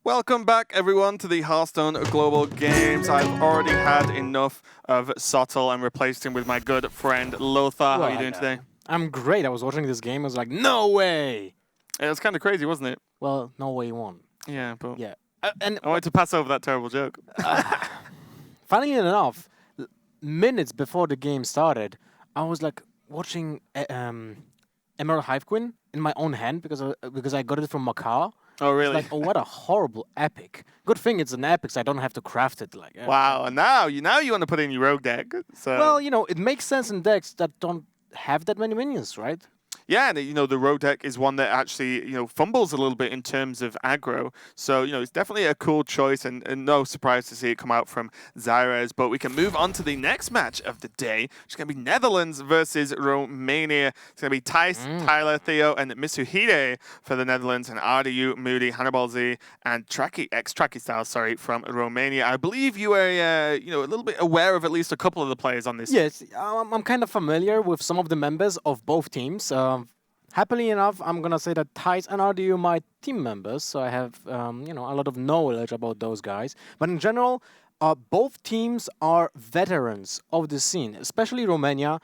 Welcome back, everyone, to the Hearthstone Global Games. I've already had enough of Sottle and replaced him with my good friend Lothar. How are you doing today? I'm great. I was watching this game. I was like, no way! It was kind of crazy, wasn't it? Well, no way won. Yeah, but Yeah. I wanted to pass over that terrible joke. Funnily enough, minutes before the game started, I was like watching Emerald Hive Queen in my own hand because I got it from Macau. Oh, really? Like, oh, what a horrible epic. Good thing it's an epic, so I don't have to craft it. Like, Wow, and now you want to put in your rogue deck. So. Well, you know, it makes sense in decks that don't have that many minions, right? Yeah, and the rogue deck is one that actually fumbles a little bit in terms of aggro. So it's definitely a cool choice, and no surprise to see it come out from Zyrez. But we can move on to the next match of the day, which is going to be Netherlands versus Romania. It's going to be Thijs, Tyler, Theo, and Mitsuhide for the Netherlands, and RDU, Moody, Hannibal Z, and Tracky Style, from Romania. I believe you are a little bit aware of at least a couple of the players on this. Yes, I'm kind of familiar with some of the members of both teams. Happily enough, I'm gonna say that Thijs and RDU are my team members, so I have a lot of knowledge about those guys. But in general, both teams are veterans of the scene, especially Romania.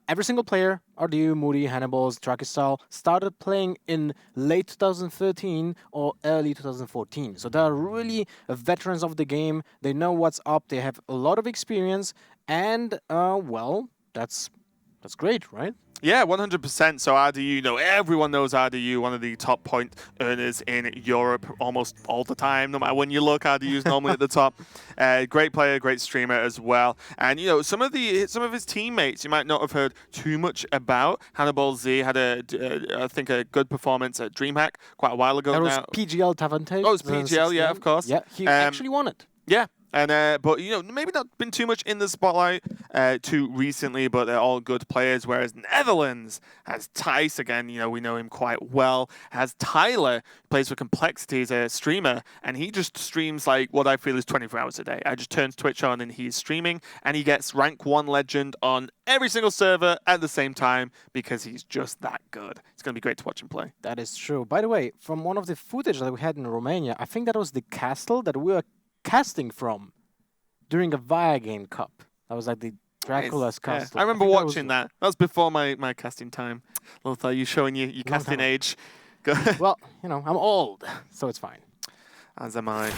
Every single player, RDU, Moody, Hannibal's, Tracky started playing in late 2013 or early 2014. So they're really veterans of the game. They know what's up. They have a lot of experience, and well, that's great, right? Yeah, 100%. So RDU, everyone knows RDU, one of the top point earners in Europe almost all the time. No matter when you look, RDU's normally at the top. Great player, great streamer as well. And some of his teammates you might not have heard too much about. Hannibal Z had I think a good performance at DreamHack quite a while ago. That was now. PGL Tavante. Oh, it was PGL, yeah, of course. Yeah, he actually won it. Yeah. And but maybe not been too much in the spotlight too recently, but they're all good players. Whereas Netherlands has Thijs again. We know him quite well. Has Tyler, plays for Complexity as a streamer, and he just streams like what I feel is 24 hours a day. I just turn Twitch on and he's streaming, and he gets rank 1 legend on every single server at the same time because he's just that good. It's gonna be great to watch him play. That is true. By the way, from one of the footage that we had in Romania, I think that was the castle that we were casting from during a Via Game Cup. That was like the Dracula's castle. I remember watching that. That was before my casting time. Lothar, you showing your casting age. Well, I'm old, so it's fine. As am I.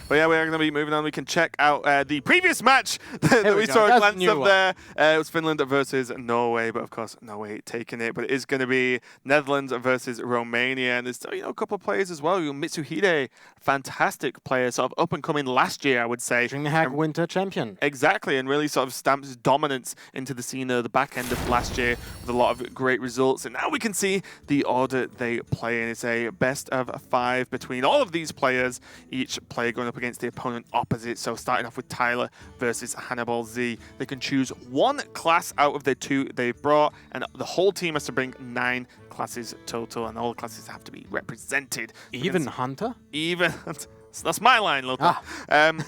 But yeah, we're going to be moving on. We can check out the previous match that we saw a glance of there. It was Finland versus Norway, but of course, Norway taking it. But it is going to be Netherlands versus Romania. And there's a couple of players as well. Mitsuhide, fantastic player, sort of up and coming last year, I would say. DreamHack Winter Champion. Exactly, and really sort of stamps his dominance into the scene at the back end of last year with a lot of great results. And now we can see the order they play in. It's a best of 5 between all of these players, each player going up against the opponent opposite. So starting off with Tyler versus Hannibal Z. They can choose one class out of the 2 they've brought, and the whole team has to bring 9 classes total, and all classes have to be represented. Even Hunter? Even... That's my line, Lothar.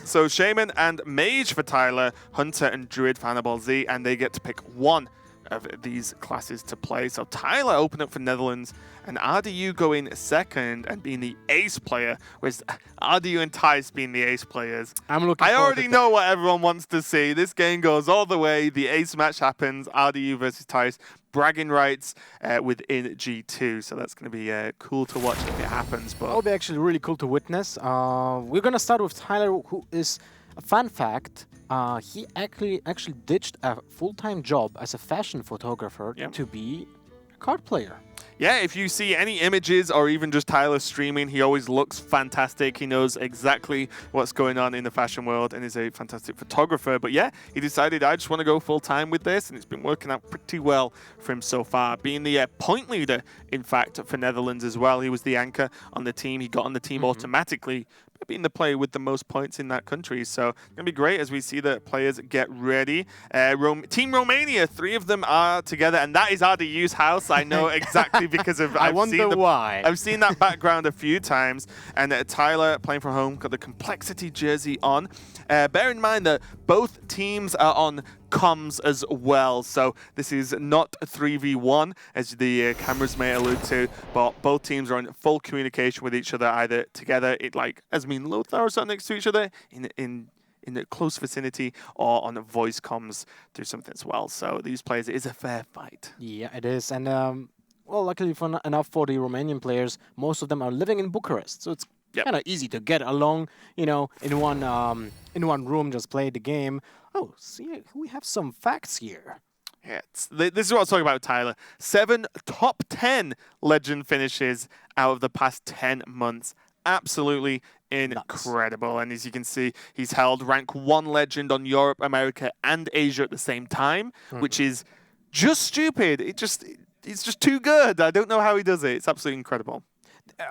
So Shaman and Mage for Tyler, Hunter and Druid for Hannibal Z, and they get to pick one of these classes to play. So Tyler open up for Netherlands, and RDU go in second and being the ace player, whereas RDU and Thijs being the ace players. I already know what everyone wants to see. This game goes all the way. The ace match happens. RDU versus Thijs. Bragging rights within G2. So that's going to be cool to watch if it happens. But that'll be actually really cool to witness. We're going to start with Tyler, who is, a fun fact, he actually ditched a full-time job as a fashion photographer to be a card player. Yeah, if you see any images or even just Tyler streaming, he always looks fantastic. He knows exactly what's going on in the fashion world and is a fantastic photographer. But yeah, he decided, I just want to go full-time with this, and it's been working out pretty well for him so far. Being the point leader, in fact, for Netherlands as well. He was the anchor on the team. He got on the team automatically, being the player with the most points in that country. So it's going to be great as we see the players get ready. Team Romania, 3 of them are together, and that is RDU's house. I know exactly because of I wonder why. I've seen that background a few times. And Tyler, playing from home, got the Complexity jersey on. Bear in mind that both teams are on comms as well. So this is not a 3v1, as the cameras may allude to, but both teams are in full communication with each other, either together, as me and Lothar are sat next to each other in a close vicinity, or on voice comms through something as well. So these players, it is a fair fight. Yeah, it is. And well, luckily enough for the Romanian players, most of them are living in Bucharest, so it's kind of easy to get along, in one room, just play the game. Oh, see, we have some facts here. Yeah, this is what I was talking about, Tyler. 7 top 10 legend finishes out of the past 10 months. Absolutely incredible. And as you can see, he's held rank 1 legend on Europe, America, and Asia at the same time, which is just stupid. It's just too good. I don't know how he does it. It's absolutely incredible.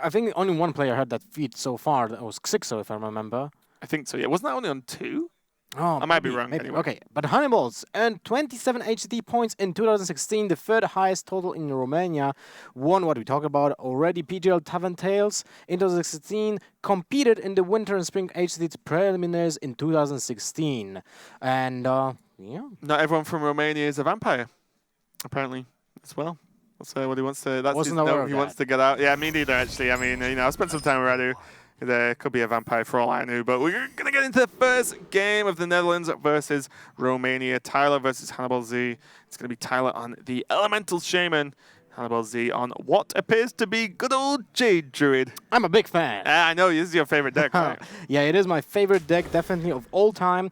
I think only one player had that feat so far. That was Xixo, if I remember. I think so, yeah. Wasn't that only on 2? Oh, I might be wrong. Maybe. Anyway. Okay, but Hannibals earned 27 HCT points in 2016, the third highest total in Romania. Won what we talked about already, PGL Tavern Tales in 2016. Competed in the winter and spring HCT preliminaries in 2016. And, yeah. Not everyone from Romania is a vampire, apparently, as well. That's what he wants to... That's Wasn't aware of he that. wants to get out. Yeah, me neither, actually. I mean, I spent some time with Radu. There could be a vampire for all I knew, but we're going to get into the first game of the Netherlands versus Romania. Tyler versus Hannibal Z. It's going to be Tyler on the Elemental Shaman, Hannibal Z on what appears to be good old Jade Druid. I'm a big fan. I know, this is your favorite deck, right? Yeah, it is my favorite deck, definitely, of all time.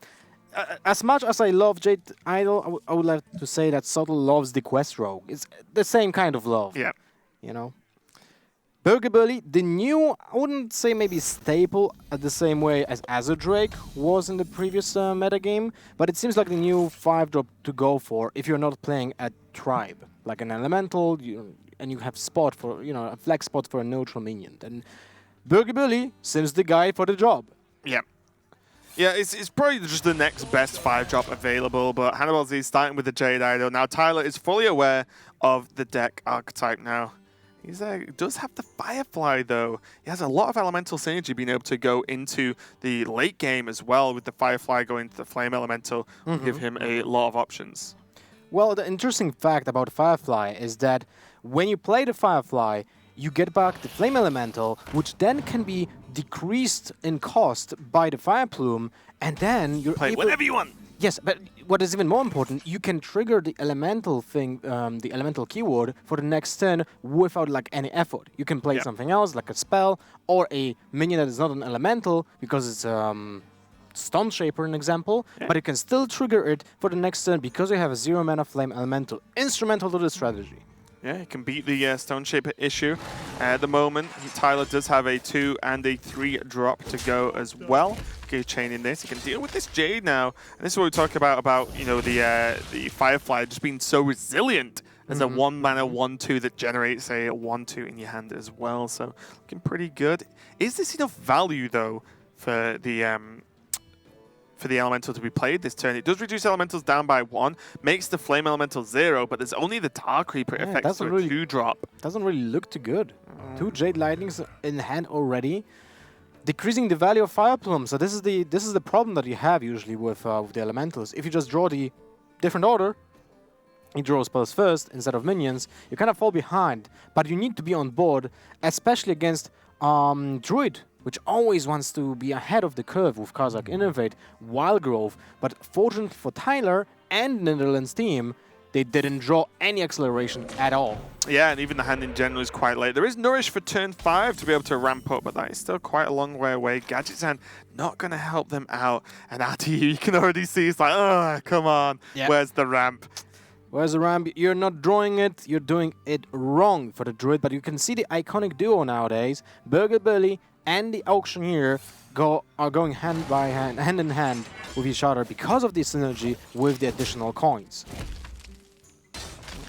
As much as I love Jade Idol, I would like to say that Subtle loves the Quest Rogue. It's the same kind of love. Yeah. Burgerbilly, the new, I wouldn't say maybe staple the same way as Azure Drake was in the previous metagame, but it seems like the new 5-drop to go for if you're not playing a tribe, like an elemental, and you have spot for, a flex spot for a neutral minion. And Burgerbilly seems the guy for the job. Yeah. Yeah, it's probably just the next best 5-drop available, but Hannibal Z is starting with the Jade Idol. Now, Tyler is fully aware of the deck archetype now. He does have the Firefly, though. He has a lot of elemental synergy being able to go into the late game as well, with the Firefly going to the Flame Elemental, will give him a lot of options. Well, the interesting fact about Firefly is that when you play the Firefly, you get back the Flame Elemental, which then can be decreased in cost by the Fire Plume, and then you're Play able... whatever you want. Yes, but what is even more important, you can trigger the elemental thing, the elemental keyword for the next turn without any effort. You can play something else, like a spell, or a minion that is not an elemental, because it's Stone Shaper, an example, but you can still trigger it for the next turn because you have a 0-mana Flame Elemental. Instrumental to the strategy. Yeah, he can beat the Stone Shaper issue. At the moment, Tyler does have a 2 and a 3 drop to go as well. Okay, chaining this. He can deal with this Jade now. And this is what we talk about the Firefly just being so resilient as a 1-mana 1/2 that generates a 1/2 in your hand as well. So looking pretty good. Is this enough value, though, for the elemental to be played this turn? It does reduce elementals down by 1, makes the flame elemental 0, but there's only the Tar Creeper effects for a 2-drop. Doesn't really look too good. 2 Jade Lightnings in hand already, decreasing the value of Fire Plume. So this is the problem that you have usually with the elementals. If you just draw the different order, you draw spells first instead of minions, you kind of fall behind. But you need to be on board, especially against Druid, which always wants to be ahead of the curve with Kazakh Innovate, Wild Growth. But fortunately for Tyler and the Netherlands team, they didn't draw any acceleration at all. Yeah, and even the hand in general is quite late. There is Nourish for turn 5 to be able to ramp up, but that is still quite a long way away. Gadget's hand not going to help them out. And Adi, you can already see, it's like, oh, come on, where's the ramp? Where's the ramp? You're not drawing it, you're doing it wrong for the Druid, but you can see the iconic duo nowadays, Burgerbilly and the Auctioneer are going hand in hand with each other because of the synergy with the additional coins.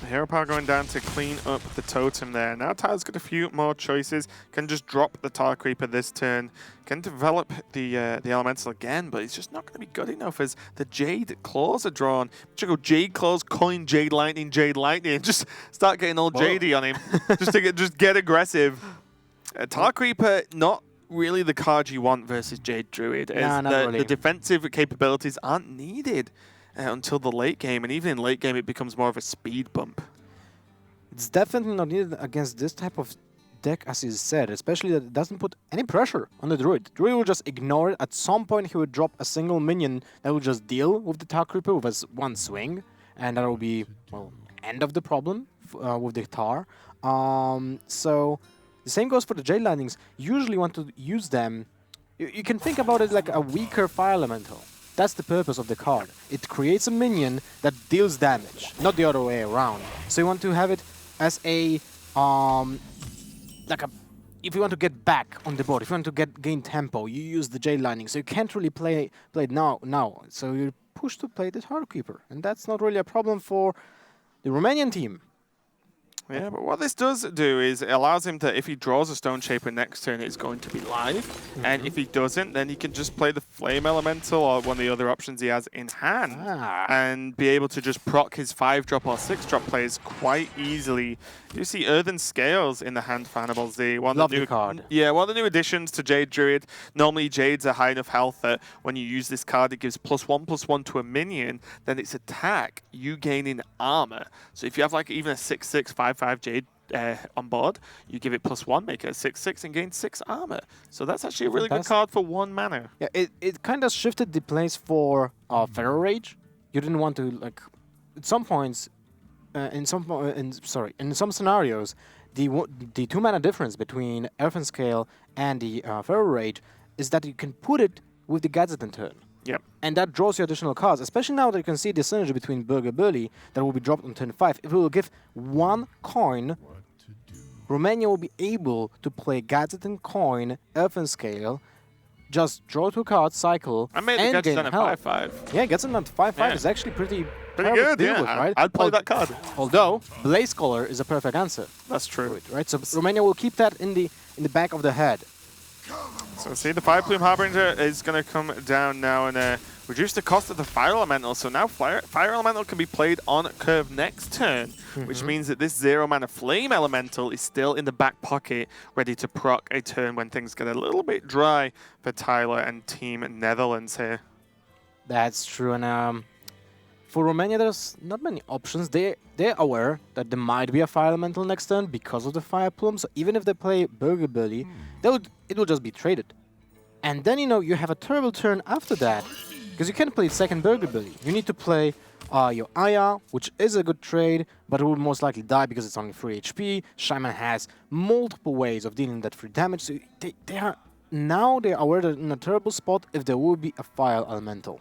Hero Power going down to clean up the totem there. Now Tyler's got a few more choices. Can just drop the Tar Creeper this turn. Can develop the Elemental again, but it's just not going to be good enough as the Jade Claws are drawn. Should go Jade Claws, coin Jade Lightning, and just start getting all Jadey on him. just get aggressive. Tar Creeper, not really the card you want versus Jade Druid. Nah, not really. The defensive capabilities aren't needed. until the late game, and even in late game, it becomes more of a speed bump. It's definitely not needed against this type of deck, as you said, especially that it doesn't put any pressure on the Druid. Druid will just ignore it. At some point, he would drop a single minion that will just deal with the Tar Creeper with one swing, and that will be, well, end of the problem with the Tar. So the same goes for the Jade Lightnings. Usually want to use them. You can think about it like a weaker Fire Elemental. That's the purpose of the card. It creates a minion that deals damage, not the other way around. So you want to have it as a if you want to get back on the board, if you want to gain tempo, you use the Jade Lightning. So you can't really play it now. So you're pushed to play the Tar Creeper, and that's not really a problem for the Romanian team. Yeah, but what this does do is it allows him to, if he draws a Stone Shaper next turn, it's going to be live. And if he doesn't, then he can just play the Flame Elemental or one of the other options he has in hand and be able to just proc his 5-drop or 6-drop plays quite easily. You see Earthen Scales in the hand for Hannibal Z. Lovely card. Yeah, one of the new additions to Jade Druid. Normally, Jades are high enough health that when you use this card, it gives +1/+1 to a minion. Then its attack, you gain in armor. So if you have like even a 6/6, 5/5 Jade on board, you give it +1, make it a 6/6, and gain 6 armor. So that's actually a really good card for 1 mana. Yeah, it kind of shifted the place for Feral Rage. You didn't want to, like, at some points, in some scenarios, the 2 mana difference between Earthen Scale and the Feral Rage is that you can put it with the Gadget in turn. Yep. And that draws you additional cards, especially now that you can see the synergy between Burger Burly that will be dropped on turn 5. If we will give 1 coin, Romania will be able to play Gadget and Coin, Earthen Scale, just draw 2 cards, cycle, I made and the Gadget gain at health. 5/5. Yeah, Gadget at 5/5 Yeah. is actually pretty Good, deal yeah. with, right? I'd play that card. Although, Blaze Collar is a perfect answer. That's true. Right? So Romania will keep that in the back of the head. So see, the 5-plume Harbinger is going to come down now and reduce the cost of the Fire Elemental. So now Fire Elemental can be played on curve next turn, which means that this 0-mana Flame Elemental is still in the back pocket, ready to proc a turn when things get a little bit dry for Tyler and Team Netherlands here. That's true, and for Romania, there's not many options. They're aware that there might be a Fire Elemental next turn because of the Fire Plume, so even if they play Burger Burly, it will just be traded. And then, you have a terrible turn after that, because you can't play second Burger Burly. You need to play your Aya, which is a good trade, but it will most likely die because it's only 3 HP. Shaman has multiple ways of dealing that free damage, so they're aware that in a terrible spot if there will be a Fire Elemental.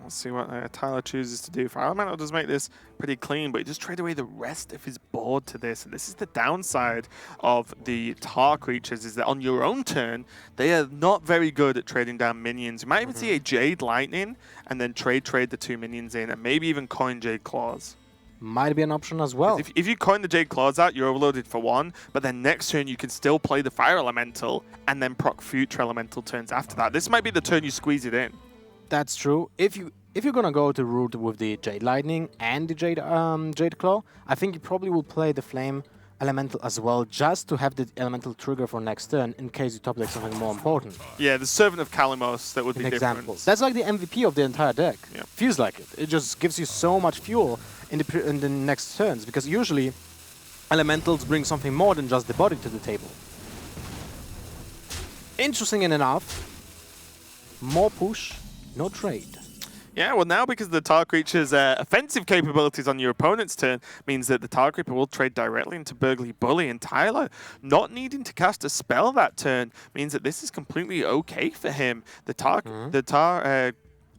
We'll see what Tyler chooses to do. Fire Elemental does make this pretty clean, but he does trade away the rest of his board to this. And this is the downside of the Tar creatures, is that on your own turn, they are not very good at trading down minions. You might even see a Jade Lightning and then trade the 2 minions in, and maybe even coin Jade Claws. Might be an option as well. If you coin the Jade Claws out, you're overloaded for 1, but then next turn you can still play the Fire Elemental and then proc future Elemental turns after that. This might be the turn you squeeze it in. That's true. If you're gonna go the route with the Jade Lightning and the Jade Claw, I think you probably will play the Flame Elemental as well, just to have the Elemental trigger for next turn in case you top deck something more important. Yeah, the Servant of Kalimos, that would be Examples. different. That's like the MVP of the entire deck. Yeah. Feels like it. It just gives you so much fuel in the next turns, because usually Elementals bring something more than just the body to the table. Interesting enough, more push, no trade. Yeah, well now because the Tar Creature's offensive capabilities on your opponent's turn means that the Tar Creeper will trade directly into Burgly Bully, and Tyler not needing to cast a spell that turn means that this is completely okay for him. The Tar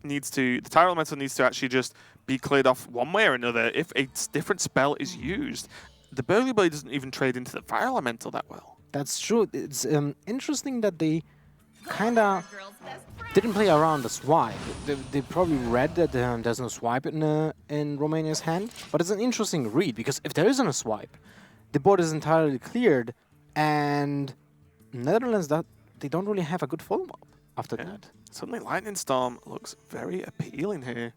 Elemental needs to actually just be cleared off one way or another if a different spell is used. The Burgly Bully doesn't even trade into the Fire Elemental that well. That's true. It's interesting that they kinda didn't play around the swipe. They probably read that there's no swipe in Romania's hand, but it's an interesting read, because if there isn't a swipe, the board is entirely cleared, and Netherlands, they don't really have a good follow-up after that. Suddenly Lightning Storm looks very appealing here.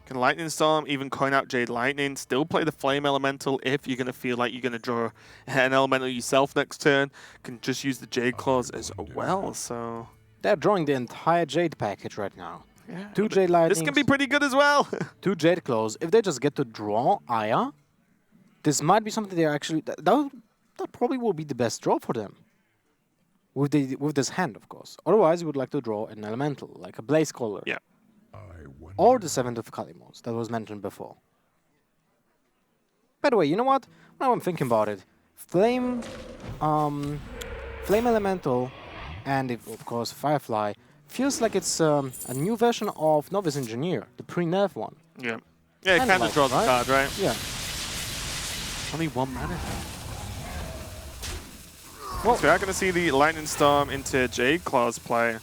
Can Lightning Storm even coin out Jade Lightning, still play the Flame Elemental if you're going to feel like you're going to draw an Elemental yourself next turn, can just use the Jade Claws as well, so... They're drawing the entire Jade package right now. Yeah. Two Jade Lightnings. This can be pretty good as well. Two Jade Claws. If they just get to draw Aya, this might be something they actually... That probably will be the best draw for them. With this hand, of course. Otherwise, you would like to draw an elemental, like a Blaze Caller. Yeah. Or the Seventh of Kalimos, that was mentioned before. By the way, you know what? Now I'm thinking about it. Flame Elemental, and of course Firefly, feels like it's a new version of Novice Engineer, the pre-nerf one. Yeah. Yeah, it Kind kind of of draws like, a card, right? Yeah. Only 1 mana. Well, so we are going to see the Lightning Storm into Jade Claws play.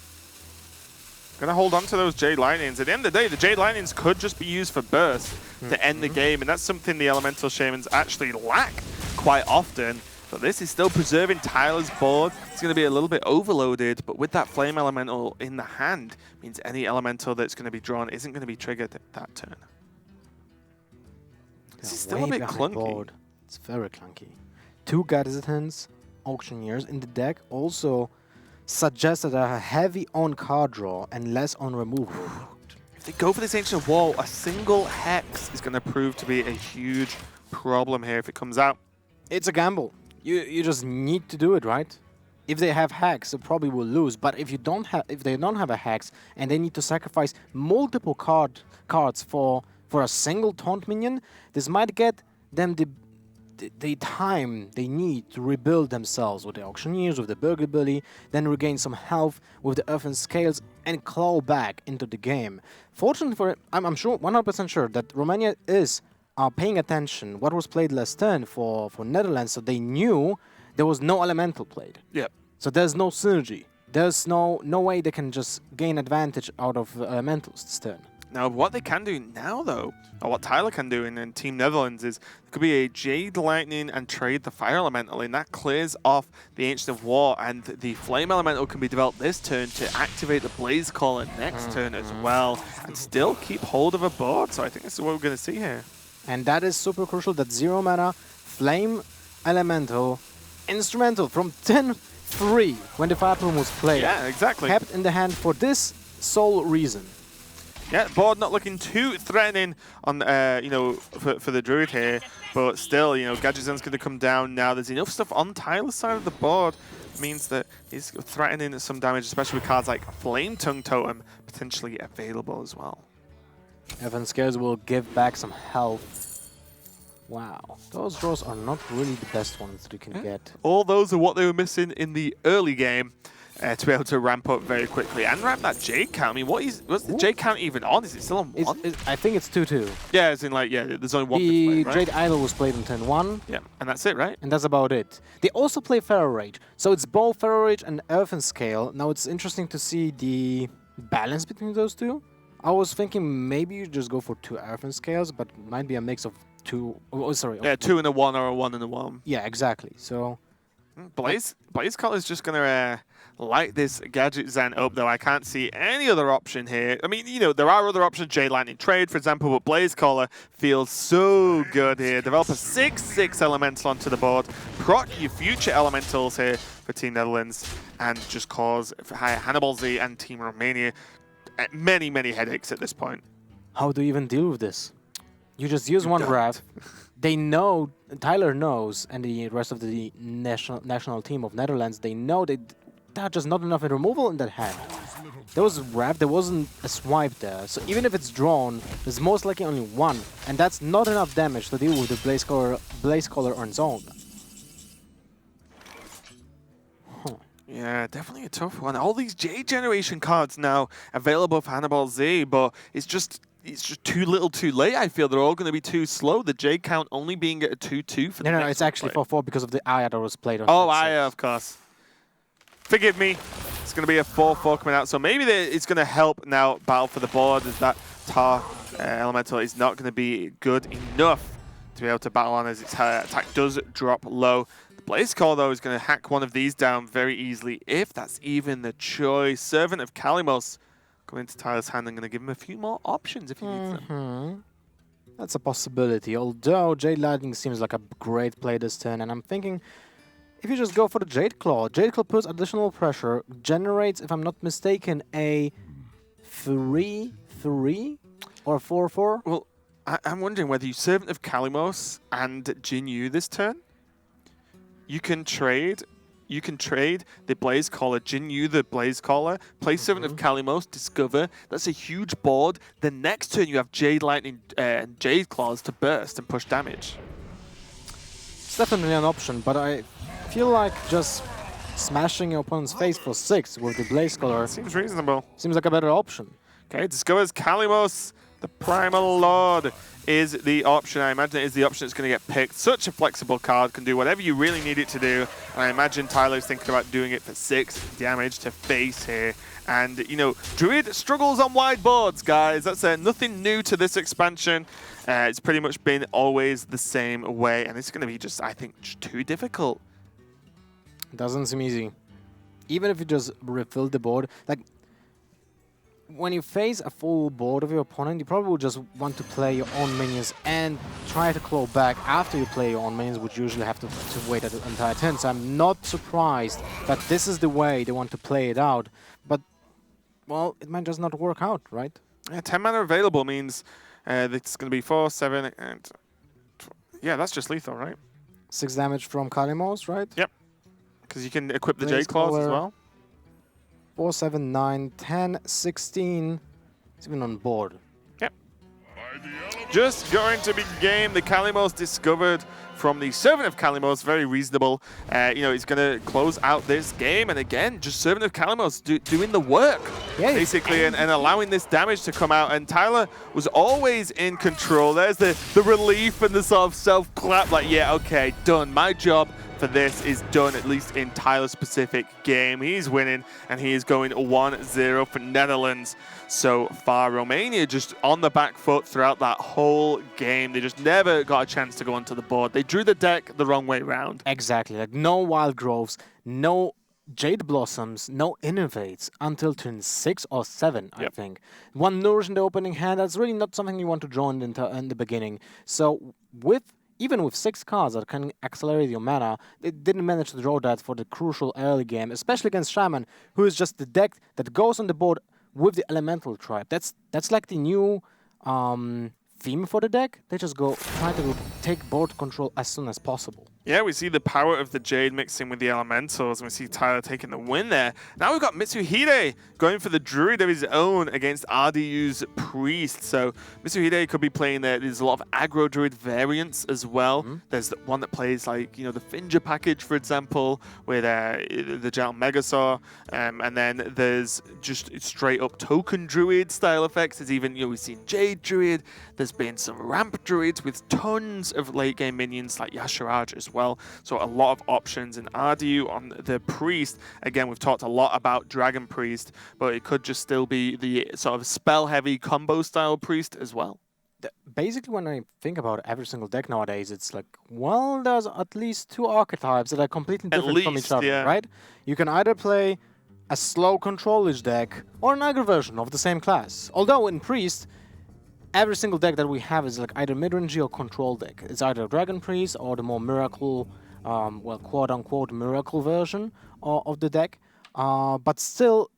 Going to hold on to those Jade Lightnings. At the end of the day, the Jade Lightnings could just be used for burst to end the game, and that's something the Elemental Shamans actually lack quite often. But this is still preserving Tyler's board. It's going to be a little bit overloaded, but with that Flame Elemental in the hand, means any Elemental that's going to be drawn isn't going to be triggered that turn. This is still a bit clunky. Board. It's very clunky. Two Gazetans, Auctioneers in the deck also suggested a heavy on card draw and less on removal. If they go for this Ancient Wall, a single Hex is going to prove to be a huge problem here if it comes out. It's a gamble. You just need to do it, right? If they have Hex, they probably will lose. But if they don't have a Hex and they need to sacrifice multiple cards for a single taunt minion, this might get them the time they need to rebuild themselves with the Auctioneers, with the Burger Billy, then regain some health with the Earthen Scales and claw back into the game. Fortunately for it, I'm sure, 100% sure that Romania is paying attention what was played last turn for Netherlands, so they knew there was no Elemental played. Yep. So there's no synergy. There's no way they can just gain advantage out of Elementals this turn. Now, what they can do now, though, or what Tyler can do in Team Netherlands is there could be a Jade Lightning and trade the Fire Elemental, and that clears off the Ancient of War, and the Flame Elemental can be developed this turn to activate the Blaze Caller next turn as well, and still keep hold of a board. So I think this is what we're going to see here. And that is super crucial, that 0 mana Flame Elemental instrumental from 10-3 when the Fire Plume was played. Yeah, exactly. Kept in the hand for this sole reason. Yeah, board not looking too threatening on, for the Druid here, but still, Gadgetzan's going to come down now. There's enough stuff on Tyler's side of the board, means that he's threatening some damage, especially with cards like Flame Tongue Totem potentially available as well. Evan Scares will give back some health. Wow, those draws are not really the best ones that you can get. All those are what they were missing in the early game. To be able to ramp up very quickly and ramp that Jade count. I mean, what's the Jade count even on? Is it still on 1? I think it's 2-2. Yeah, as in there's only 1 The played, right? Jade Idol was played on turn 1. Yeah, and that's it, right? And that's about it. They also play Feral Rage. So it's both Feral Rage and Earthen Scale. Now it's interesting to see the balance between those two. I was thinking maybe you just go for 2 Earthen Scales, but it might be a mix of 2... Oh, sorry. Yeah, 2 and a 1 or a 1 and a 1. Yeah, exactly. So... Blaze Caller is just going to light this Gadgetzan up, though. I can't see any other option here. I mean, there are other options. Jade Lightning Trade, for example, but Blaze Caller feels so good here. Develop a 6/6 Elemental onto the board. Proc your future Elementals here for Team Netherlands, and just cause Hannibal Z and Team Romania many, many headaches at this point. How do you even deal with this? You just use one grab. They know, Tyler knows, and the rest of the national team of Netherlands, they know that there's just not enough in removal in that hand. There was a grab, there wasn't a swipe there. So even if it's drawn, there's most likely only 1. And that's not enough damage to deal with the Blaze Caller on its own. Yeah, definitely a tough one. All these Jade Generation cards now available for Hannibal Z, but it's just too little too late. I feel they're all going to be too slow. The Jade count only being at a 2/2 for the No, it's actually 4/4 because of the Aya that was played on. Oh, Aya, of course. Forgive me. It's going to be a 4/4 coming out. So maybe it's going to help now battle for the board, as that Tar Elemental is not going to be good enough to be able to battle on, as its attack does drop low. The Blaze Caller, though, is going to hack one of these down very easily, if that's even the choice. Servant of Kalimos coming into Tyler's hand. I'm going to give him a few more options if he needs them. That's a possibility, although Jade Lightning seems like a great play this turn, and I'm thinking if you just go for the Jade Claw puts additional pressure, generates, if I'm not mistaken, a 3-3 or 4-4. Well, I'm wondering whether you Servant of Kalimos and Jinyu this turn. You can trade the Blaze Caller, Jinyu the Blaze Caller, play Servant of Kalimos, discover. That's a huge board. The next turn you have Jade Lightning and Jade Claws to burst and push damage. It's definitely an option, but I feel like just smashing your opponent's face for 6 with the Blaze Color Seems reasonable. seems like a better option. Okay, discovers Kalimos, the Primal Lord is the option. I imagine it is the option that's going to get picked. Such a flexible card, can do whatever you really need it to do. And I imagine Tyler's thinking about doing it for 6 damage to face here. And, you know, Druid struggles on wide boards, guys. That's nothing new to this expansion. It's pretty much been always the same way. And it's going to be just, I think, just too difficult. Doesn't seem easy. Even if you just refill the board, like when you face a full board of your opponent, you probably will just want to play your own minions and try to claw back after you play your own minions, which usually have to wait at the entire turn. So I'm not surprised that this is the way they want to play it out. But, well, it might just not work out, right? Yeah, 10 mana available means it's going to be 4, 7, and... Yeah, that's just lethal, right? 6 damage from Kalimos, right? Yep. Because you can equip the Blaze Jade Claws as Collar. well. 4, 7, 9, 10, 16. It's even on board. Yep. Just going to be game. The Kalimos discovered from the Servant of Kalimos. Very reasonable. You know, he's going to close out this game. And again, just Servant of Kalimos doing the work, Yeah, basically, and allowing this damage to come out. And Tyler was always in control. There's the relief and the sort of self-clap, like, yeah, okay, done. My job for this is done, at least in Tyler's specific game. He's winning, and he is going 1-0 for Netherlands so far. Romania just on the back foot throughout that whole game. They just never got a chance to go onto the board. They drew the deck the wrong way round. Exactly. Like no Wild Groves, no Jade Blossoms, no Innovates until turn 6 or 7, I think. One Nourish in the opening hand, that's really not something you want to draw in the beginning. So even with 6 cards that can accelerate your mana, they didn't manage to draw that for the crucial early game, especially against Shaman, who is just the deck that goes on the board with the Elemental Tribe. That's like the new theme for the deck. They just try to take board control as soon as possible. Yeah, we see the power of the Jade mixing with the Elementals, and we see Tyler taking the win there. Now we've got Mitsuhide going for the Druid of his own against RDU's Priest. So Mitsuhide could be playing there. There's a lot of aggro Druid variants as well. There's the one that plays like, you know, the Finger package, for example, with the Giant Megasaur. And then there's just straight up token Druid style effects. There's even, you know, we've seen Jade Druid. There's been some Ramp Druids with tons of late game minions like Yashiraj as well. So a lot of options in RDU on the Priest. Again, we've talked a lot about Dragon Priest, but it could just still be the sort of spell-heavy combo-style Priest as well. Basically, when I think about every single deck nowadays, it's like, well, there's at least 2 archetypes that are completely different from each other, right? You can either play a slow control-ish deck or an aggro version of the same class. Although in Priest, every single deck that we have is like either mid-rangey or control deck. It's either Dragon Priest or the more miracle, well, quote-unquote miracle version of the deck. But still,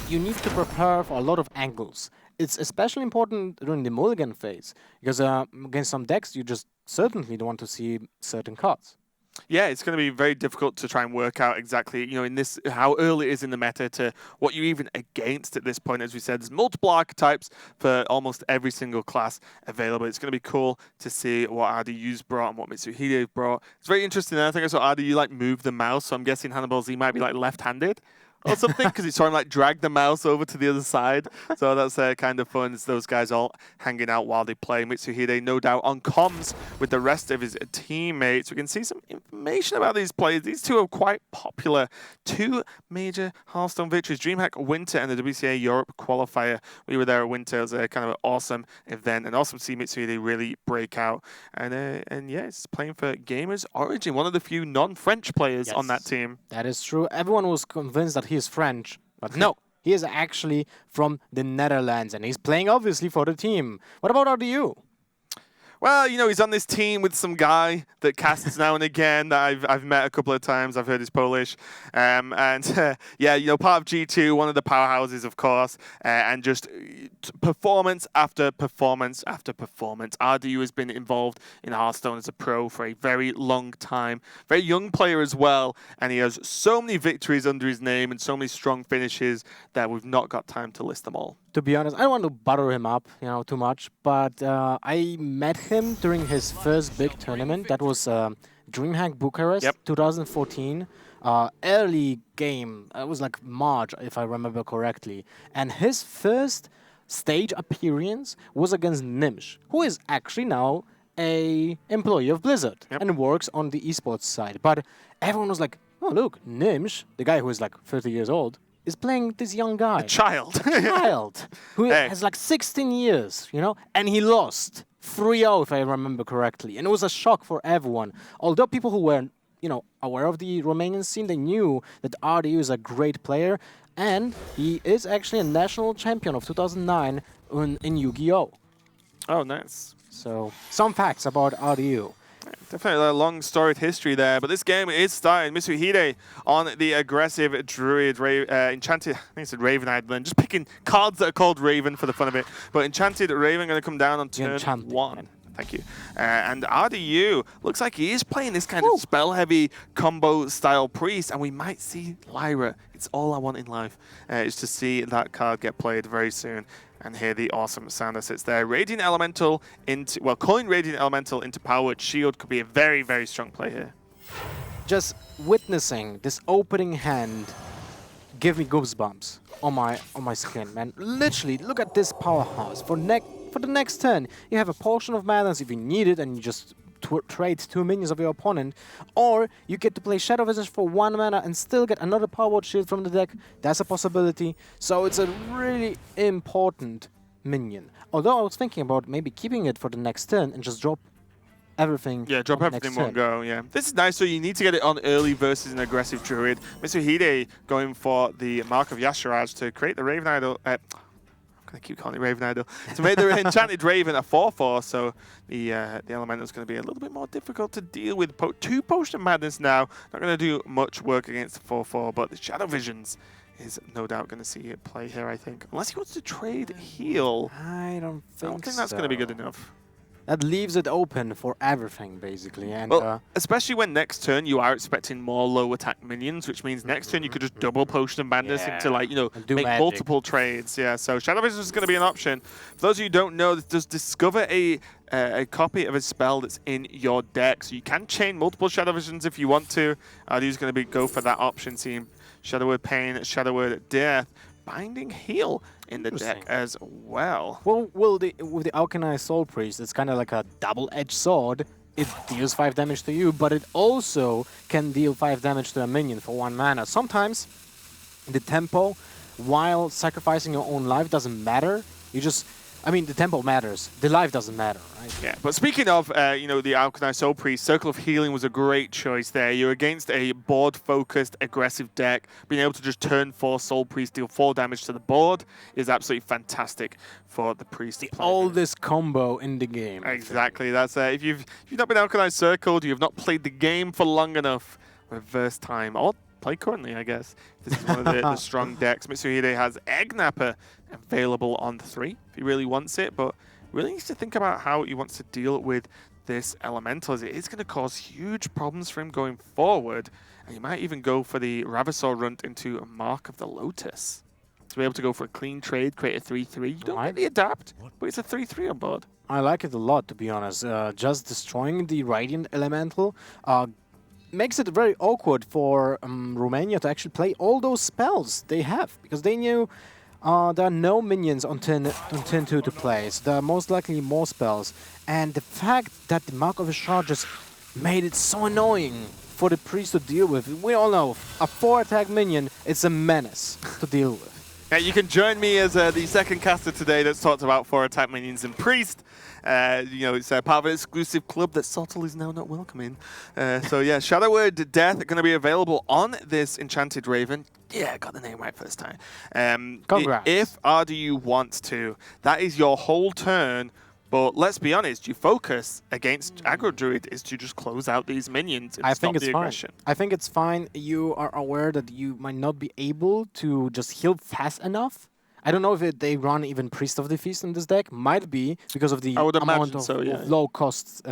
you need to prepare for a lot of angles. It's especially important during the mulligan phase, because against some decks, you just certainly don't want to see certain cards. Yeah, it's going to be very difficult to try and work out exactly, you know, in this, how early it is in the meta to what you're even against at this point. As we said, there's multiple archetypes for almost every single class available. It's going to be cool to see what RDU's brought and what Mitsuhide brought. It's very interesting. I think I saw RDU like move the mouse, so I'm guessing Hannibal Z might be like left-handed or something, because he saw him like drag the mouse over to the other side. So that's kind of fun. It's those guys all hanging out while they play. Mitsuhide, no doubt, on comms with the rest of his teammates. We can see some information about these players. These two are quite popular. 2 major Hearthstone victories, DreamHack Winter and the WCA Europe qualifier. We were there at Winter. It was a kind of an awesome event, and awesome to see Mitsuhide really break out. And yeah, it's playing for Gamers Origin, one of the few non-French players on that team. That is true. Everyone was convinced that he is French, but no, he is actually from the Netherlands, and he's playing obviously for the team. What about RDU? Well, you know, he's on this team with some guy that casts now and again that I've met a couple of times. I've heard he's Polish. Yeah, you know, part of G2, one of the powerhouses, of course, and just performance after performance after performance. RDU has been involved in Hearthstone as a pro for a very long time. Very young player as well, and he has so many victories under his name and so many strong finishes that we've not got time to list them all. To be honest, I don't want to butter him up, too much, but I met him during his first big tournament. That was DreamHack Bucharest, 2014. Early game. It was like March, if I remember correctly. And his first stage appearance was against Nimsh, who is actually now a employee of Blizzard and works on the esports side. But everyone was like, oh, look, Nimsh, the guy who is like 30 years old, is playing this young guy. A child. Who has like 16 years, and he lost 3-0, if I remember correctly. And it was a shock for everyone. Although people who were, aware of the Romanian scene, they knew that RDU is a great player, and he is actually a national champion of 2009 in Yu-Gi-Oh! Oh, nice. So, some facts about RDU. Definitely a long storied history there, but this game is starting. Mitsuhide on the aggressive Druid, Enchanted, I think it's a Raven Idolin, just picking cards that are called Raven for the fun of it. But Enchanted Raven going to come down on turn 1. Thank you. And RDU looks like he is playing this kind of spell-heavy combo-style priest, and we might see Lyra. It's all I want in life, is to see that card get played very soon. And here the awesome sound that sits there. Radiant Elemental into, well, calling Radiant Elemental into Powered Shield could be a very, very strong play here. Just witnessing this opening hand give me goosebumps on my skin, man. Literally, look at this powerhouse. For the next turn, you have a Potion of Madness if you need it, and you just trade 2 minions of your opponent, or you get to play Shadow Visage for 1 mana and still get another Powered Shield from the deck. That's a possibility. So it's a really important minion. Although I was thinking about maybe keeping it for the next turn and just drop everything. Yeah, drop everything in one go, yeah. This is nice, so you need to get it on early versus an aggressive Druid. Mitsuhide going for the Mark of Yasharaj to create the Raven Idol. I'm going to keep calling it Raven Idol. To make the Enchanted Raven a 4/4, so the Elemental is going to be a little bit more difficult to deal with. 2 Potion of Madness now. Not going to do much work against the 4/4, but the Shadow Visions is no doubt going to see it play here, I think. Unless he wants to trade heal. I don't think that's going to be good enough. That leaves it open for everything, basically. And well, especially when next turn you are expecting more low attack minions, which means next turn you could just double Potion of Madness into, like, make multiple trades. Yeah, so Shadow Vision is going to be an option. For those of you who don't know, just discover a copy of a spell that's in your deck. So you can chain multiple Shadow Visions if you want to. RDU's going to go for that option, seeing Shadow Word Pain, Shadow Word Death, Binding Heal in the deck as well. Well, with the Alkanai Soul Priest, it's kind of like a double-edged sword. It deals 5 damage to you, but it also can deal 5 damage to a minion for 1 mana. Sometimes the tempo, while sacrificing your own life, doesn't matter. The tempo matters. The life doesn't matter, right? Yeah, but speaking of, the Alkanai Soul Priest, Circle of Healing was a great choice there. You're against a board-focused, aggressive deck. Being able to just turn 4 Soul Priest, deal 4 damage to the board is absolutely fantastic for the Priest. The oldest combo in the game. Exactly. That's if you've not been Alkanai Circled, you have not played the game for long enough. Reverse time. Or play currently, I guess. This is one of the strong decks. Mitsuhide has Egg Napper available on 3 if he really wants it, but really needs to think about how he wants to deal with this Elemental, as it is going to cause huge problems for him going forward, and he might even go for the Ravasaur Runt into a Mark of the Lotus to be able to go for a clean trade, create a 3/3. You don't really adapt, but it's a 3/3 on board. I like it a lot, to be honest. Just destroying the Radiant Elemental makes it very awkward for Romania to actually play all those spells they have, because they knew there are no minions on turn 2 to play, so there are most likely more spells. And the fact that the Mark of Yasharaj just made it so annoying for the priest to deal with. We all know a 4-attack minion is a menace to deal with. Yeah, you can join me as the second caster today that's talked about 4-attack minions and priest. It's part of an exclusive club that Sottle is now not welcome in. So yeah, Shadow Word Death are going to be available on this Enchanted Raven. Yeah, got the name right first time. Congrats. If RDU wants to, that is your whole turn But let's be honest, your focus against aggro druid is to just close out these minions and I stop think it's the fine. aggression. I think it's fine. You are aware that you might not be able to just heal fast enough. I don't know if they run even Priest of the Feast in this deck. Might be because of the I would amount imagine of, so, yeah. of low cost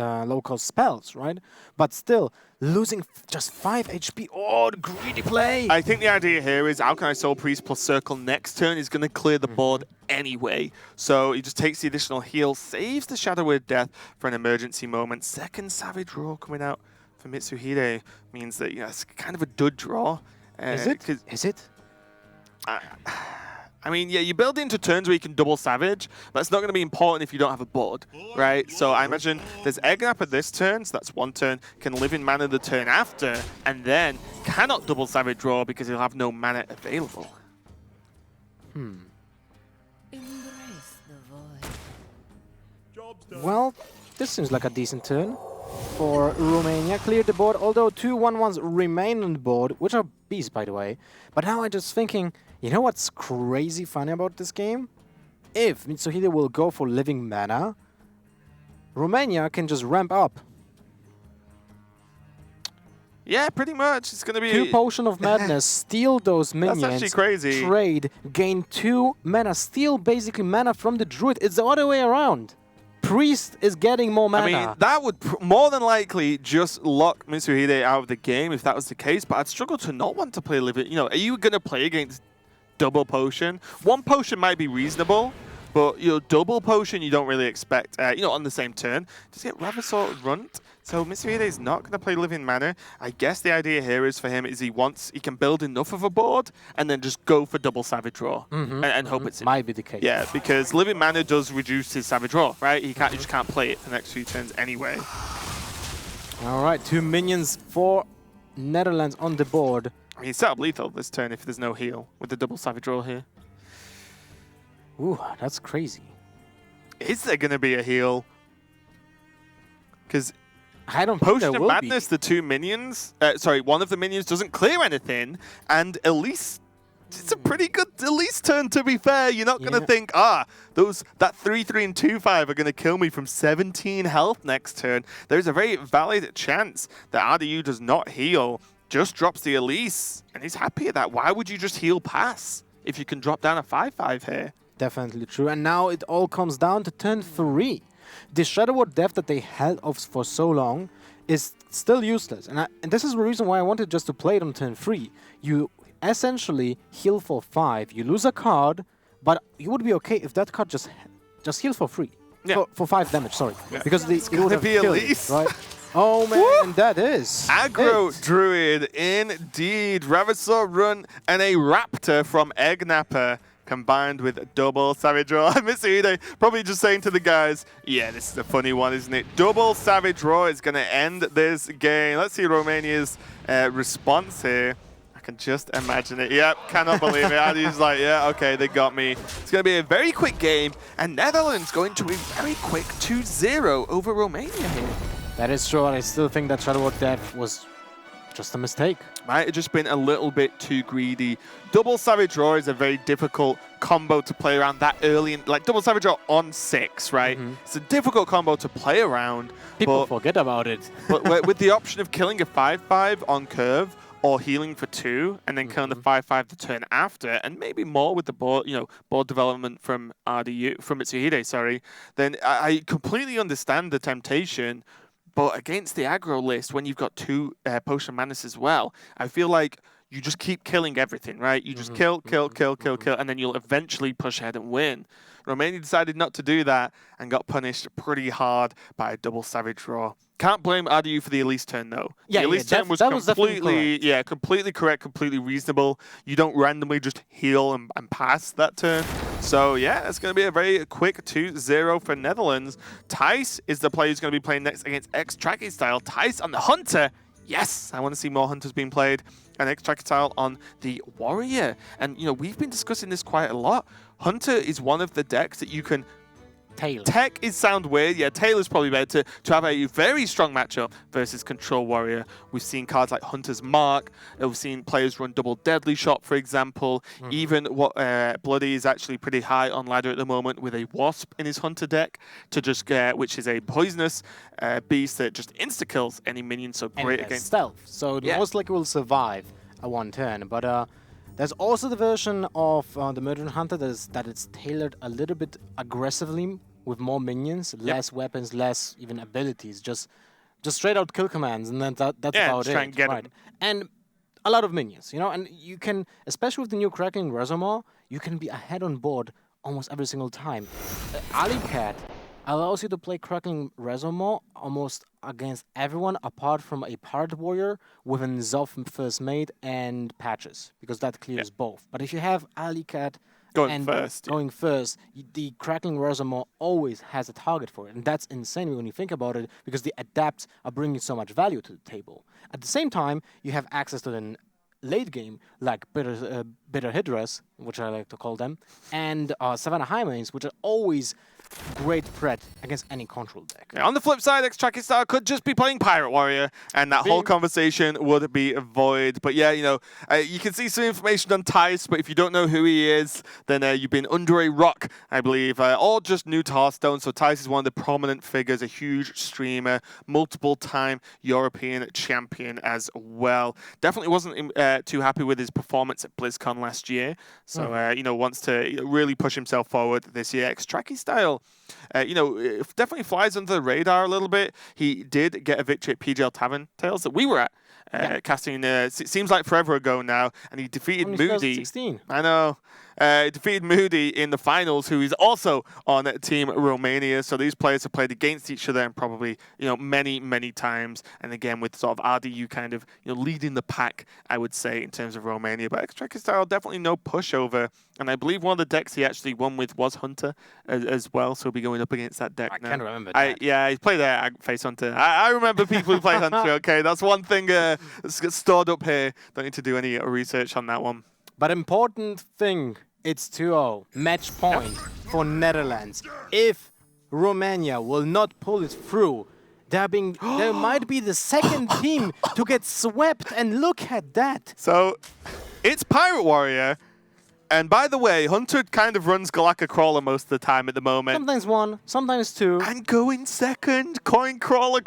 spells, right? But still, losing just 5 HP. Oh, the greedy play! I think the idea here is Alchemy Soul Priest plus Circle next turn is going to clear the board anyway. So he just takes the additional heal, saves the Shadow Word Death for an emergency moment. Second Savage Roar coming out for Mitsuhide means that it's kind of a dud draw. Is it? Is it? I mean, yeah, you build into turns where you can double Savage. That's not going to be important if you don't have a board, right? So I imagine there's Eggnap at this turn, so that's one turn, can live in mana the turn after, and then cannot double Savage Draw because he'll have no mana available. Embrace the void. Well, this seems like a decent turn for Romania. Cleared the board, although 2 1-1s remain on the board, which are beasts, by the way. But now I'm just thinking, you know what's crazy funny about this game? If Mitsuhide will go for living mana, Romania can just ramp up. Yeah, pretty much. It's going to be 2 Potion of Madness, steal those minions. That's actually crazy. Trade, gain 2 mana, steal basically mana from the Druid. It's the other way around. Priest is getting more mana. I mean, that would more than likely just lock Mitsuhide out of the game if that was the case, but I'd struggle to not want to play living. Are you going to play against double potion? 1 potion might be reasonable, but double potion you don't really expect, on the same turn. Just get Ravasaur Runt. So Mitsuhide is not going to play living mana. I guess the idea here is for him is he can build enough of a board and then just go for double Savage Draw and hope it's in. Might be the case. Yeah, because living mana does reduce his Savage Draw, right? He just can't play it for the next few turns anyway. All right, 2 minions for Netherlands on the board. I mean, he's set up lethal this turn if there's no heal with the double Savage Draw here. Ooh, that's crazy. Is there going to be a heal? Because I don't think there Potion of will Madness, be. the 2 minions, one of the minions doesn't clear anything, and Elise, it's a pretty good Elise turn, to be fair. You're not going to think, that 3/3 and 2/5 are going to kill me from 17 health next turn. There's a very valid chance that RDU does not heal, just drops the Elise, and he's happy at that. Why would you just heal pass if you can drop down a 5/5 here? Definitely true. And now it all comes down to turn 3. The Shadow Word Death that they held off for so long is still useless. And this is the reason why I wanted just to play it on turn 3. You essentially heal for 5. You lose a card, but you would be okay if that card just heals for free. Yeah. For 5 damage, sorry. Yeah. Because It's it would gonna have be killed Elise. it, right? Oh man, that is Aggro it. Druid, indeed. Ravasaur Run and a Raptor from Eggnapper combined with double Savage Roar. Mitsuhide probably just saying to the guys, yeah, this is a funny one, isn't it? Double Savage Roar is going to end this game. Let's see Romania's response here. I can just imagine it. Yep, cannot believe it. And he's like, yeah, okay, they got me. It's going to be a very quick game, and Netherlands going to a very quick 2-0 over Romania here. That is true. I still think that Shadow Word Death was just a mistake. Might have just been a little bit too greedy. Double Savage Roar is a very difficult combo to play around that early. Like double Savage Roar on 6, right? It's a difficult combo to play around. People forget about it. But with the option of killing a 5/5 on curve or healing for 2 and then killing the 5/5 the turn after, and maybe more with the board, board development from Mitsuhide, sorry, then I completely understand the temptation. But against the aggro list, when you've got 2 Potion of Madness as well, I feel like you just keep killing everything, right? You just kill, and then you'll eventually push ahead and win. Romania decided not to do that and got punished pretty hard by a double Savage Roar. Can't blame RDU for the Elise turn, though. Yeah, the Elise turn was completely correct, completely reasonable. You don't randomly just heal and pass that turn. So, yeah, it's going to be a very quick 2-0 for Netherlands. Thijs is the player who's going to be playing next against X-Tracky Style. Thijs on the Hunter. Yes, I want to see more Hunters being played. And X-Tracky Style on the Warrior. And, we've been discussing this quite a lot. Hunter is one of the decks that you can Taylor. Tech is sound weird. Yeah, Taylor's probably better to have a very strong matchup versus Control Warrior. We've seen cards like Hunter's Mark. We've seen players run double Deadly Shot, for example. Even what Bloody is actually pretty high on ladder at the moment with a Wasp in his Hunter deck to just get, which is a poisonous beast that just insta kills any minion. So And great it has against. stealth, so it most likely will survive a 1 turn. But there's also the version of the Murder Hunter that it's tailored a little bit aggressively with more minions, less weapons, less even abilities, just straight out kill commands, and then that's about just try it. and get right. 'em. And a lot of minions, you know, and you can, especially with the new Crackling Reservoir, you can be ahead on board almost every single time. Alley Cat allows you to play Crackling Reservoir almost against everyone apart from a Pirate Warrior with an Zoff First Mate and Patches, because that clears both. But if you have Alley Cat Going first, the Crackling Reservoir always has a target for it, and that's insane when you think about it, because the adapts are bringing so much value to the table. At the same time, you have access to the late game, like Bitter Hydras, which I like to call them, and Savannah Highmanes, which are always great threat against any control deck. On the flip side, Extracky Star could just be playing Pirate Warrior, and that whole conversation would be void. But yeah, you know, you can see some information on Tice, but if you don't know who he is, then you've been under a rock, I believe, or just new to Hearthstone. So Tice is one of the prominent figures, a huge streamer, multiple-time European champion as well. Definitely wasn't too happy with his performance at BlizzCon last year, so you know, wants to really push himself forward this year. Extracky Style, you know, it definitely flies under the radar a little bit. He did get a victory at PGL Tavern Tales that we were at, casting, it seems like forever ago now, and he defeated Only Moody. 2016. I know. Defeated Moody in the finals, who is also on Team Romania. So these players have played against each other and probably, you know, many, many times. And again, with sort of RDU kind of, you know, leading the pack, I would say, in terms of Romania. But Extracky Style, definitely no pushover. And I believe one of the decks he actually won with was Hunter as well. So he'll be going up against that deck now. I can't remember that. Yeah, he played Face Hunter. I remember people who play Hunter, okay? That's one thing that's stored up here. Don't need to do any research on that one. But important thing, it's 2-0. Match point for Netherlands. If Romania will not pull it through, there might be the second team to get swept, and look at that. So it's Pirate Warrior. And by the way, Hunter kind of runs Galactic Crawler most of the time at the moment. Sometimes 1, sometimes 2. And going second, Coin Crawler.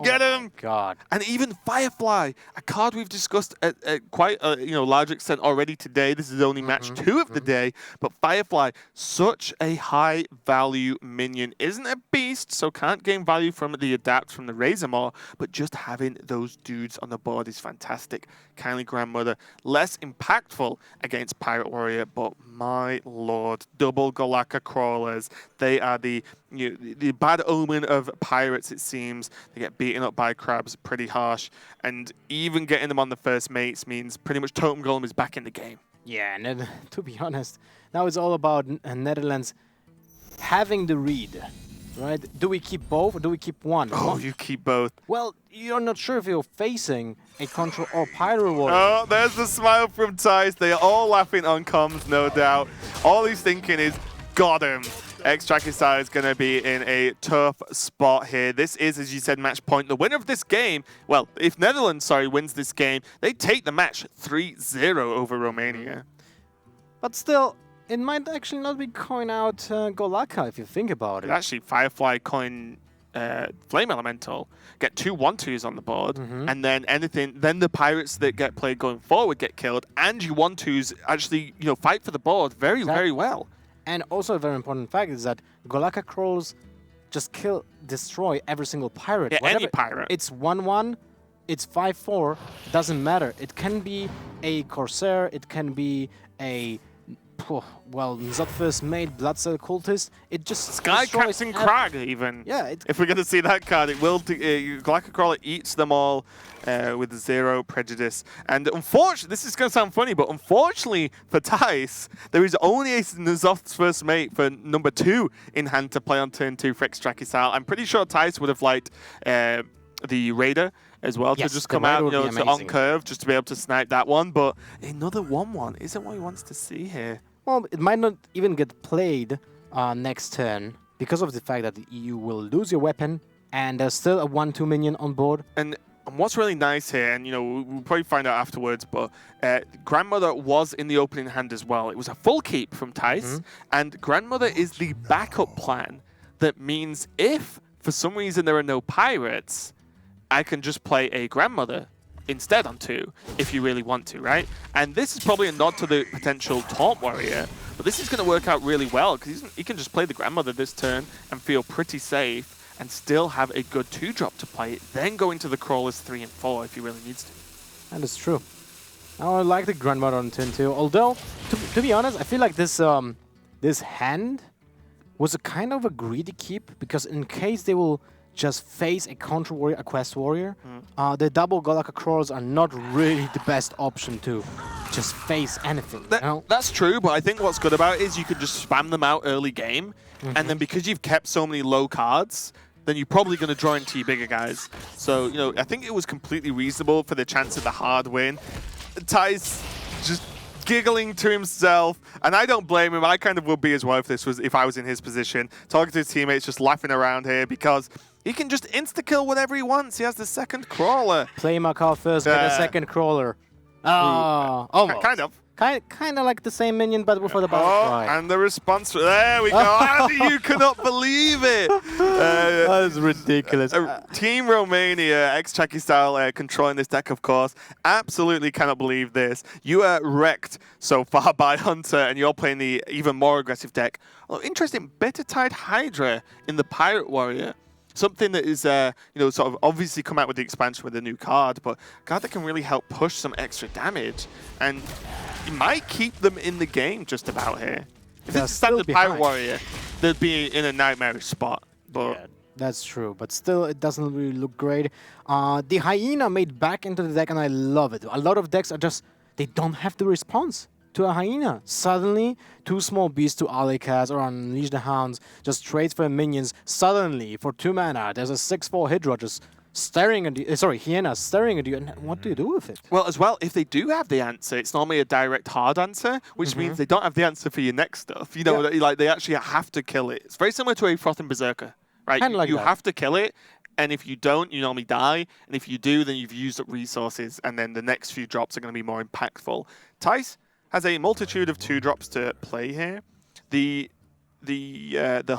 Get him! God. And even Firefly, a card we've discussed at quite a large extent already today. This is only match 2 of the day, but Firefly, such a high value minion. Isn't a beast, so can't gain value from the adapt from the Razormaw, but just having those dudes on the board is fantastic. Kindly Grandmother, less impactful against Pirate Warrior, but my lord, double Galactic Crawlers. They are the bad omen of pirates, it seems. They get beaten up by crabs pretty harsh, and even getting them on the first mates means pretty much Totem Golem is back in the game. Yeah, and to be honest, now it's all about Netherlands having the read, right? Do we keep both or do we keep one? Oh, you keep both. Well, you're not sure if you're facing a Control or Pirate Warrior. Oh, there's the smile from Tice. They are all laughing on comms, no doubt. All he's thinking is, got him. Extracky Style is going to be in a tough spot here. This is, as you said, match point. The winner of this game, well, if Netherlands, wins this game, they take the match 3-0 over Romania. But still, it might actually not be coin out Golaka if you think about it. Actually, Firefly coin Flame Elemental, get 2 1-2s on the board, and then then the pirates that get played going forward get killed, and you 1-2s actually, fight for the board very well. And also a very important fact is that Golaka Crawls just destroy every single pirate. Yeah, any pirate. It's 1-1, it's 5-4, doesn't matter. It can be a Corsair, it can be a, Zot First Mate, Bloodcell Cultist. It just Sky Captain Crag, even. Yeah. If we're going to see that card, it will. Galactic Crawler eats them all with 0 prejudice. And unfortunately, this is going to sound funny, but unfortunately for Tice, there is only a Zot's First Mate for number 2 in hand to play on turn 2 for Extracky Style. I'm pretty sure Tice would have liked the Raider as well, to just come out, to on curve, just to be able to snipe that one. But another 1-1 isn't what he wants to see here. Well, it might not even get played next turn because of the fact that you will lose your weapon and there's still a 1/2 minion on board. And what's really nice here, and we'll probably find out afterwards, but Grandmother was in the opening hand as well. It was a full keep from Tice, and Grandmother is the backup plan. That means if for some reason there are no pirates, I can just play a Grandmother instead on 2 if you really want to, right? And this is probably a nod to the potential Taunt Warrior, but this is going to work out really well because he can just play the Grandmother this turn and feel pretty safe and still have a good 2-drop to play, then go into the Crawlers 3 and 4 if he really needs to. That is true. I like the Grandmother on turn 2, although, to be honest, I feel like this this hand was a kind of a greedy keep, because in case they will just face a Counter Warrior, a Quest Warrior, the double Golaka Crawlers are not really the best option to just face anything. That's true, but I think what's good about it is you can just spam them out early game, and then because you've kept so many low cards, then you're probably going to draw into your bigger guys. So, I think it was completely reasonable for the chance of the hard win. Ty's just giggling to himself, and I don't blame him. I kind of would be as well if I was in his position. Talking to his teammates, just laughing around here because he can just insta-kill whatever he wants. He has the second Crawler. Play my card first, get a second Crawler. Oh, almost. Kind of. Kind of like the same minion, but before the battle cry. And the response, there we go. Andy, you cannot believe it. That is ridiculous. Team Romania, ex-Chucky style, controlling this deck, of course. Absolutely cannot believe this. You are wrecked so far by Hunter, and you're playing the even more aggressive deck. Oh, interesting, Bitter Tide Hydra in the Pirate Warrior. Something that is, sort of obviously come out with the expansion with a new card, but a card that can really help push some extra damage. And you might keep them in the game just about here. If this is standard Pirate Warrior, they'd be in a nightmarish spot. But yeah, that's true, but still, it doesn't really look great. The Hyena made back into the deck, and I love it. A lot of decks are just, they don't have the response to a Hyena. Suddenly, 2 small beasts to Alikas or Unleash the Hounds just trades for minions. Suddenly, for 2 mana, there's a 6/4 Hydra just staring at you. Hyena staring at you. And what do you do with it? Well, as well, if they do have the answer, it's normally a direct hard answer, which means they don't have the answer for your next stuff. Like they actually have to kill it. It's very similar to a Frothing Berserker, right? You have to kill it. And if you don't, you normally die. And if you do, then you've used up resources. And then the next few drops are going to be more impactful. Tice has a multitude of 2-drops to play here. The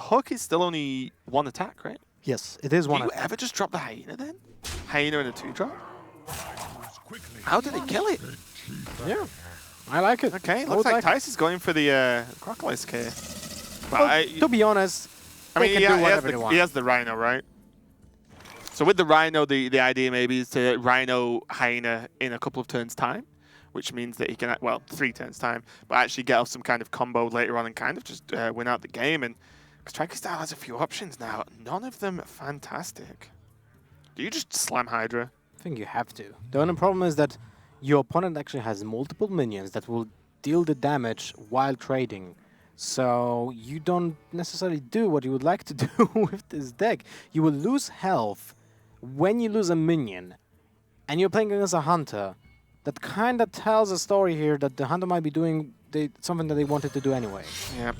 hook is still only 1 attack, right? Yes, it is 1 attack. Do you ever just drop the Hyena then? Hyena in a 2-drop? How did he kill it? Yeah, I like it. Okay, looks like Tice is going for the Crocodile here. Well, to be honest, he has the Rhino, right? So with the Rhino, the idea maybe is to Rhino Hyena in a couple of turns' time, which means that he can, 3 turns' time, but actually get off some kind of combo later on and kind of just win out the game. And Striker Style has a few options now, none of them fantastic. Do you just slam Hydra? I think you have to. The only problem is that your opponent actually has multiple minions that will deal the damage while trading. So you don't necessarily do what you would like to do with this deck. You will lose health when you lose a minion, and you're playing against a Hunter. That kind of tells a story here that the Hunter might be doing something that they wanted to do anyway. Yeah,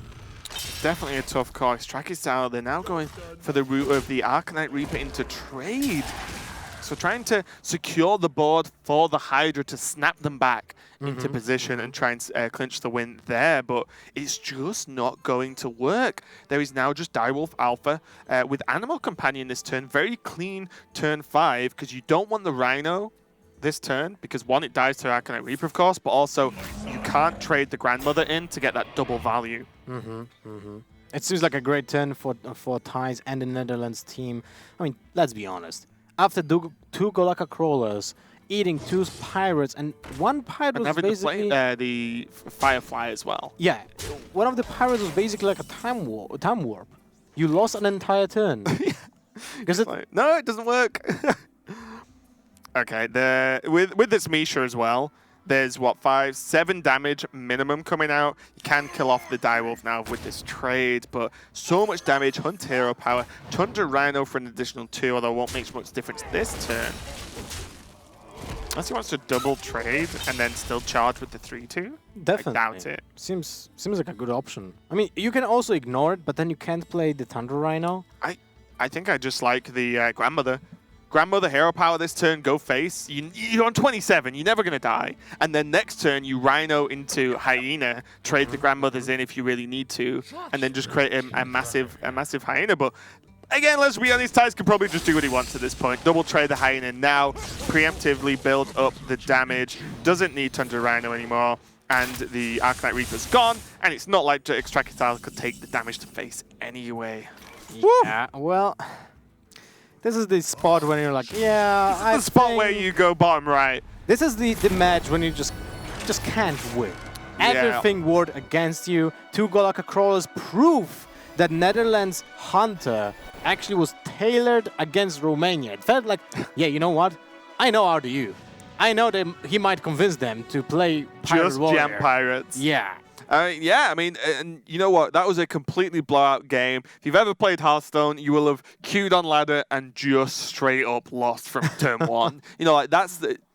definitely a tough call. Striker Style, they're now going for the route of the Arcanite Reaper into trade. So trying to secure the board for the Hydra to snap them back into position and try and clinch the win there, but it's just not going to work. There is now just Direwolf Alpha with Animal Companion this turn. Very clean turn 5, because you don't want the Rhino this turn, because 1, it dies to Arcanite Reaper, of course, but also you can't trade the Grandmother in to get that double value. It seems like a great turn for Tice and the Netherlands team. I mean, let's be honest. After 2 Golaka Crawlers, eating 2 Pirates, and 1 Pirate was basically... the Firefly as well. Yeah, one of the Pirates was basically like a time warp. You lost an entire turn. No, it doesn't work. Okay, with this Misha as well, there's 7 damage minimum coming out. You can kill off the Direwolf now with this trade, but so much damage. Hunt Hero Power, Tundra Rhino for an additional 2, although it won't make much difference this turn. Unless he wants to double trade and then still charge with the 3-2. Definitely. I doubt it. Seems like a good option. I mean, you can also ignore it, but then you can't play the Thunder Rhino. I think I just like the Grandmother. Grandmother hero power this turn, go face. You're on 27, you're never going to die. And then next turn, you Rhino into Hyena, trade the Grandmothers in if you really need to, and then just create a massive Hyena. But again, let's be honest, Tyce can probably just do what he wants at this point. Double trade the Hyena now, preemptively build up the damage, doesn't need Thunder Rhino anymore, and the Arcanite Reaper's gone, and it's not like Extractile could take the damage to face anyway. Yeah, well, this is the spot when you're like, yeah, This is the spot where you go bottom right. This is the match when you just can't win. Yeah. Everything worked against you. 2 Golaka Crawlers proof that Netherlands Hunter actually was tailored against Romania. It felt like, yeah, you know what? I know RDU. I know that he might convince them to play Pirate Just Warrior. Jam Pirates. Yeah. Yeah, I mean, and you know what? That was a completely blowout game. If you've ever played Hearthstone, you will have queued on ladder and just straight up lost from turn 1. You know, like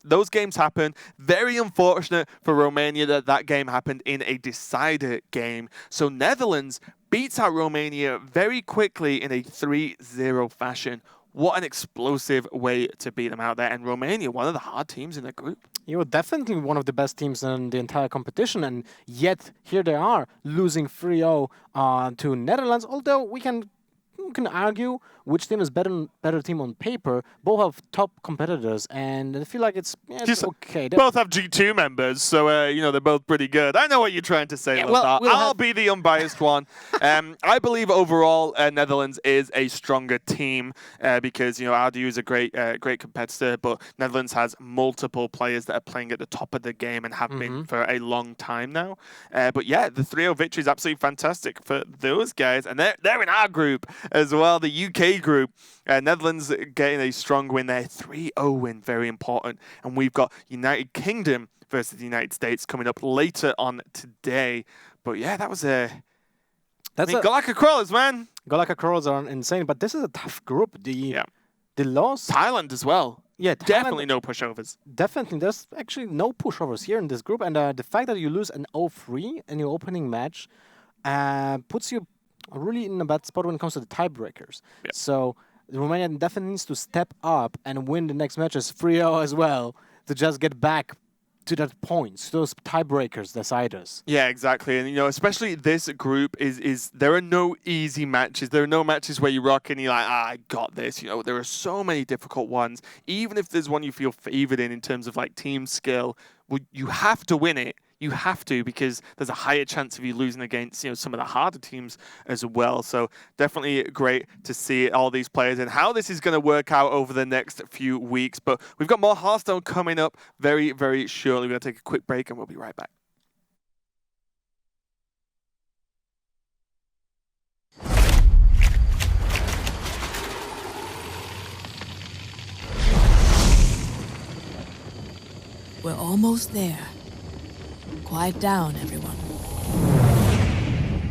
those games happen. Very unfortunate for Romania that game happened in a decider game. So Netherlands beats out Romania very quickly in a 3-0 fashion. What an explosive way to beat them out there. And Romania, one of the hard teams in the group. You were definitely one of the best teams in the entire competition, and yet here they are losing 3-0 to Netherlands. Although we can argue which team is better team on paper. Both have top competitors, and I feel like it's okay. Both have G2 members, so you know they're both pretty good. I know what you're trying to say, Yeah, Lothar. we'll I'll be the unbiased one. I believe overall Netherlands is a stronger team because you know RDU is a great competitor, but Netherlands has multiple players that are playing at the top of the game and have been for a long time now. But yeah, the 3-0 victory is absolutely fantastic for those guys, and they're in our group as well, the UK group. Netherlands getting a strong win there, 3-0 win, very important. And we've got United Kingdom versus the United States coming up later on today. But yeah, that was Golaka Crawlers, man. Golaka Crawlers are insane, but this is a tough group. The loss. Thailand as well. Yeah, definitely no pushovers. Definitely, there's actually no pushovers here in this group, and the fact that you lose an 0-3 in your opening match puts you really in a bad spot when it comes to the tiebreakers. Yeah. So Romania definitely needs to step up and win the next matches 3-0 as well to just get back to that point, to those tiebreakers, deciders. Yeah, exactly. And, you know, especially this group is there are no easy matches. There are no matches where you rock and you're like, I got this. You know, there are so many difficult ones. Even if there's one you feel favored in terms of like team skill, you have to win it. You have to, because there's a higher chance of you losing against, you know, some of the harder teams as well. So definitely great to see all these players and how this is going to work out over the next few weeks. But we've got more Hearthstone coming up very, very shortly. We're going to take a quick break and we'll be right back. We're almost there. Quiet down, everyone.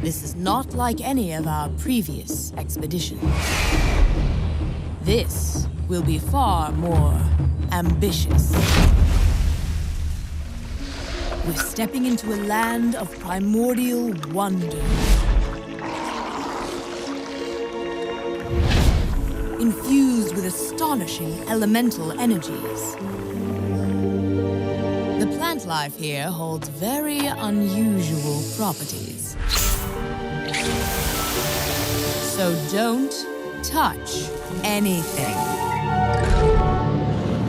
This is not like any of our previous expeditions. This will be far more ambitious. We're stepping into a land of primordial wonder. Infused with astonishing elemental energies. The plant life here holds very unusual properties. So don't touch anything.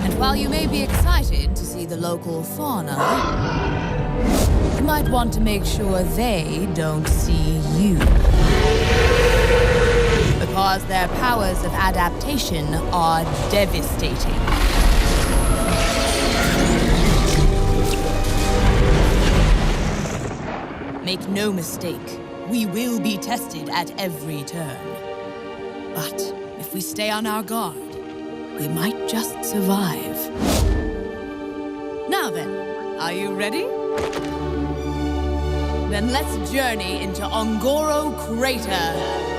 And while you may be excited to see the local fauna, you might want to make sure they don't see you. Because their powers of adaptation are devastating. Make no mistake, we will be tested at every turn. But if we stay on our guard, we might just survive. Now then, are you ready? Then let's journey into Ongoro Crater.